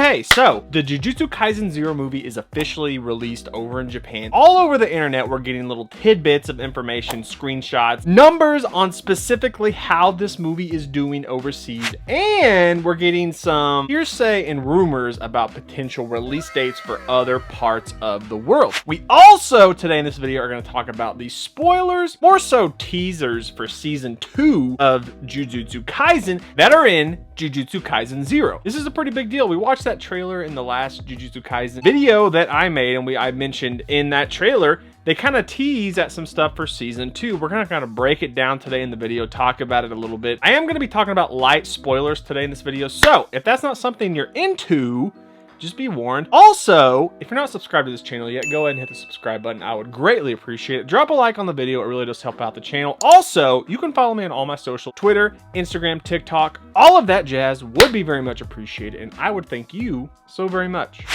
Okay, so the Jujutsu Kaisen 0 movie is officially released over in Japan. All over the internet, we're getting little tidbits of information, screenshots, numbers on specifically how this movie is doing overseas, and we're getting some hearsay and rumors about potential release dates for other parts of the world. We also, today in this video, are going to talk about the spoilers, more so teasers for season 2 of Jujutsu Kaisen that are in Jujutsu Kaisen 0. This is a pretty big deal. We watched that trailer in the last Jujutsu Kaisen video that I made, and I mentioned in that trailer, they kind of tease at some stuff for season 2. We're going to kind of break it down today in the video, talk about it a little bit. I am going to be talking about light spoilers today in this video, so if that's not something you're into, just be warned. Also, if you're not subscribed to this channel yet, go ahead and hit the subscribe button. I would greatly appreciate it. Drop a like on the video. It really does help out the channel. Also, you can follow me on all my social, Twitter, Instagram, TikTok, all of that jazz would be very much appreciated, and I would thank you so very much.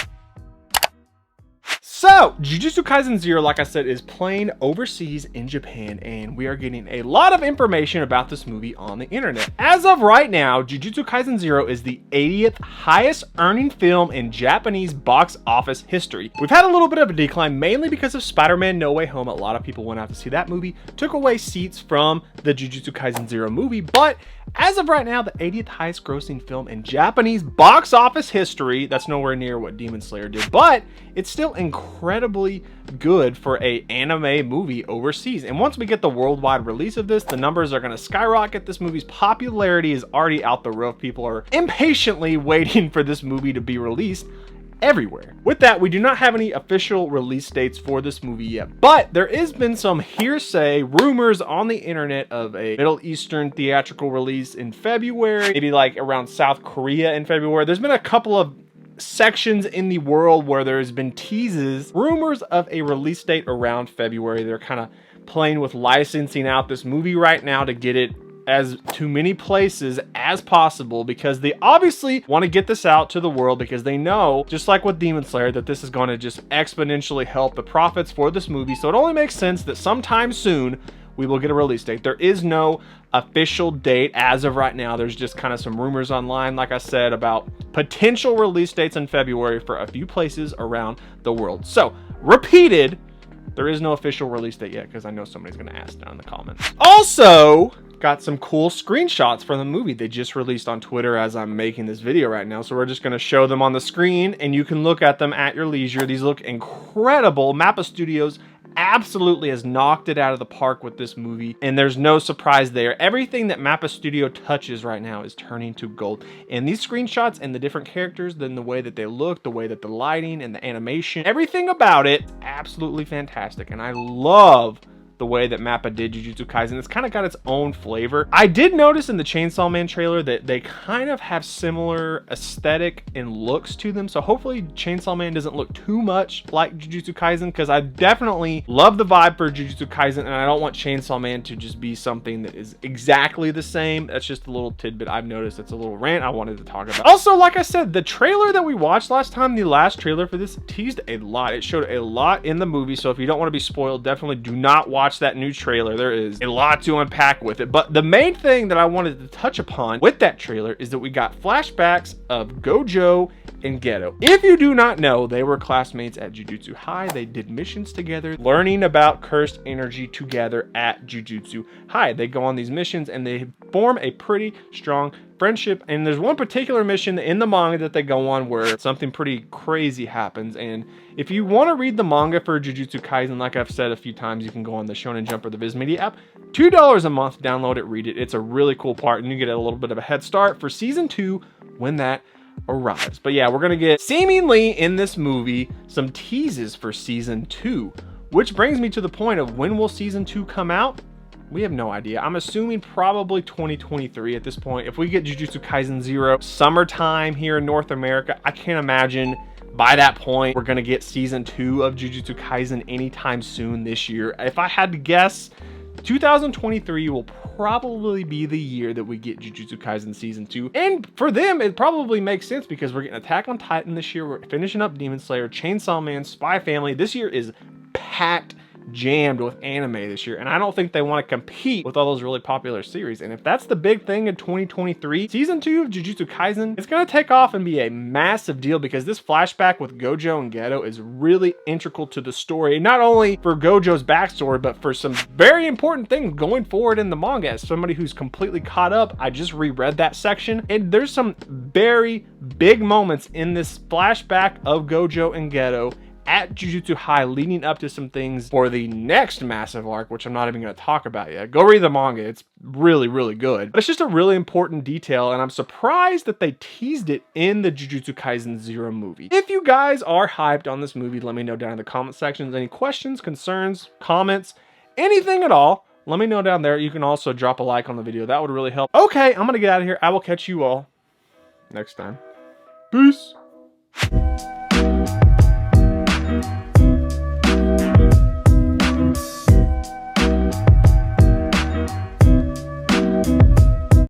So, Jujutsu Kaisen 0, like I said, is playing overseas in Japan, and we are getting a lot of information about this movie on the internet. As of right now, Jujutsu Kaisen 0 is the 80th highest earning film in Japanese box office history. We've had a little bit of a decline, mainly because of Spider-Man No Way Home. A lot of people went out to see that movie, took away seats from the Jujutsu Kaisen 0 movie, but as of right now, the 80th highest grossing film in Japanese box office history. That's nowhere near what Demon Slayer did, but it's still incredibly good for an anime movie overseas. And once we get the worldwide release of this, the numbers are going to skyrocket. This movie's popularity is already out the roof. People are impatiently waiting for this movie to be released everywhere. With that, we do not have any official release dates for this movie yet, but there has been some hearsay rumors on the internet of a Middle Eastern theatrical release in February, maybe like around South Korea in February. There's been a couple of sections in the world where there's been teases, rumors of a release date around February. They're kind of playing with licensing out this movie right now to get it as to many places as possible, because they obviously want to get this out to the world, because they know, just like with Demon Slayer, that this is going to just exponentially help the profits for this movie. So it only makes sense that sometime soon we will get a release date. There is no official date as of right now. There's just kind of some rumors online, like I said, about potential release dates in February for a few places around the world. So, repeated, there is no official release date yet, because I know somebody's going to ask down in the comments. Also, got some cool screenshots from the movie they just released on Twitter as I'm making this video right now. So we're just going to show them on the screen, and you can look at them at your leisure. These look incredible. Mappa Studios absolutely has knocked it out of the park with this movie, and there's no surprise there. Everything that Mappa Studio touches right now is turning to gold. And these screenshots and the different characters, then the way that they look, the way that the lighting and the animation, everything about it, absolutely fantastic. And I love the way that Mappa did Jujutsu Kaisen. It's kind of got its own flavor. I did notice in the Chainsaw Man trailer that they kind of have similar aesthetic and looks to them. So hopefully Chainsaw Man doesn't look too much like Jujutsu Kaisen, because I definitely love the vibe for Jujutsu Kaisen, and I don't want Chainsaw Man to just be something that is exactly the same. That's just a little tidbit I've noticed. It's a little rant I wanted to talk about. Also, like I said, the trailer that we watched last time, the last trailer for this, teased a lot. It showed a lot in the movie. So if you don't want to be spoiled, definitely do not watch that new trailer. There is a lot to unpack with it, but the main thing that I wanted to touch upon with that trailer is that we got flashbacks of Gojo and Geto. If you do not know, they were classmates at Jujutsu High. They did missions together, learning about cursed energy together at Jujutsu High. They go on these missions and they form a pretty strong friendship. And there's one particular mission in the manga that they go on where something pretty crazy happens. And if you want to read the manga for Jujutsu Kaisen, like I've said a few times, you can go on the Shonen Jump or the Viz Media app. $2 a month, download it, read it. It's a really cool part, and you get a little bit of a head start for season 2 when that arrives. But yeah, we're gonna get, seemingly in this movie, some teases for season 2, which brings me to the point of, when will season 2 come out? We have no idea. I'm assuming probably 2023 at this point. If we get Jujutsu Kaisen 0 summertime here in North America, I can't imagine by that point we're gonna get season 2 of Jujutsu Kaisen anytime soon this year. If I had to guess, 2023 will probably be the year that we get Jujutsu Kaisen season 2. And for them, it probably makes sense, because we're getting Attack on Titan this year. We're finishing up Demon Slayer, Chainsaw Man, Spy Family. This year is packed jammed with anime this year, and I don't think they want to compete with all those really popular series. And if that's the big thing in 2023, season 2 of Jujutsu Kaisen is going to take off and be a massive deal, because this flashback with Gojo and Geto is really integral to the story, not only for Gojo's backstory, but for some very important things going forward in the manga. As somebody who's completely caught up, I just reread that section, and there's some very big moments in this flashback of Gojo and Geto at Jujutsu High leading up to some things for the next massive arc, which I'm not even going to talk about yet. Go read the manga. It's really, really good. But it's just a really important detail, and I'm surprised that they teased it in the Jujutsu Kaisen 0 movie. If you guys are hyped on this movie, let me know down in the comment sections. Any questions, concerns, comments, anything at all, let me know down there. You can also drop a like on the video. That would really help. Okay, I'm going to get out of here. I will catch you all next time. Peace.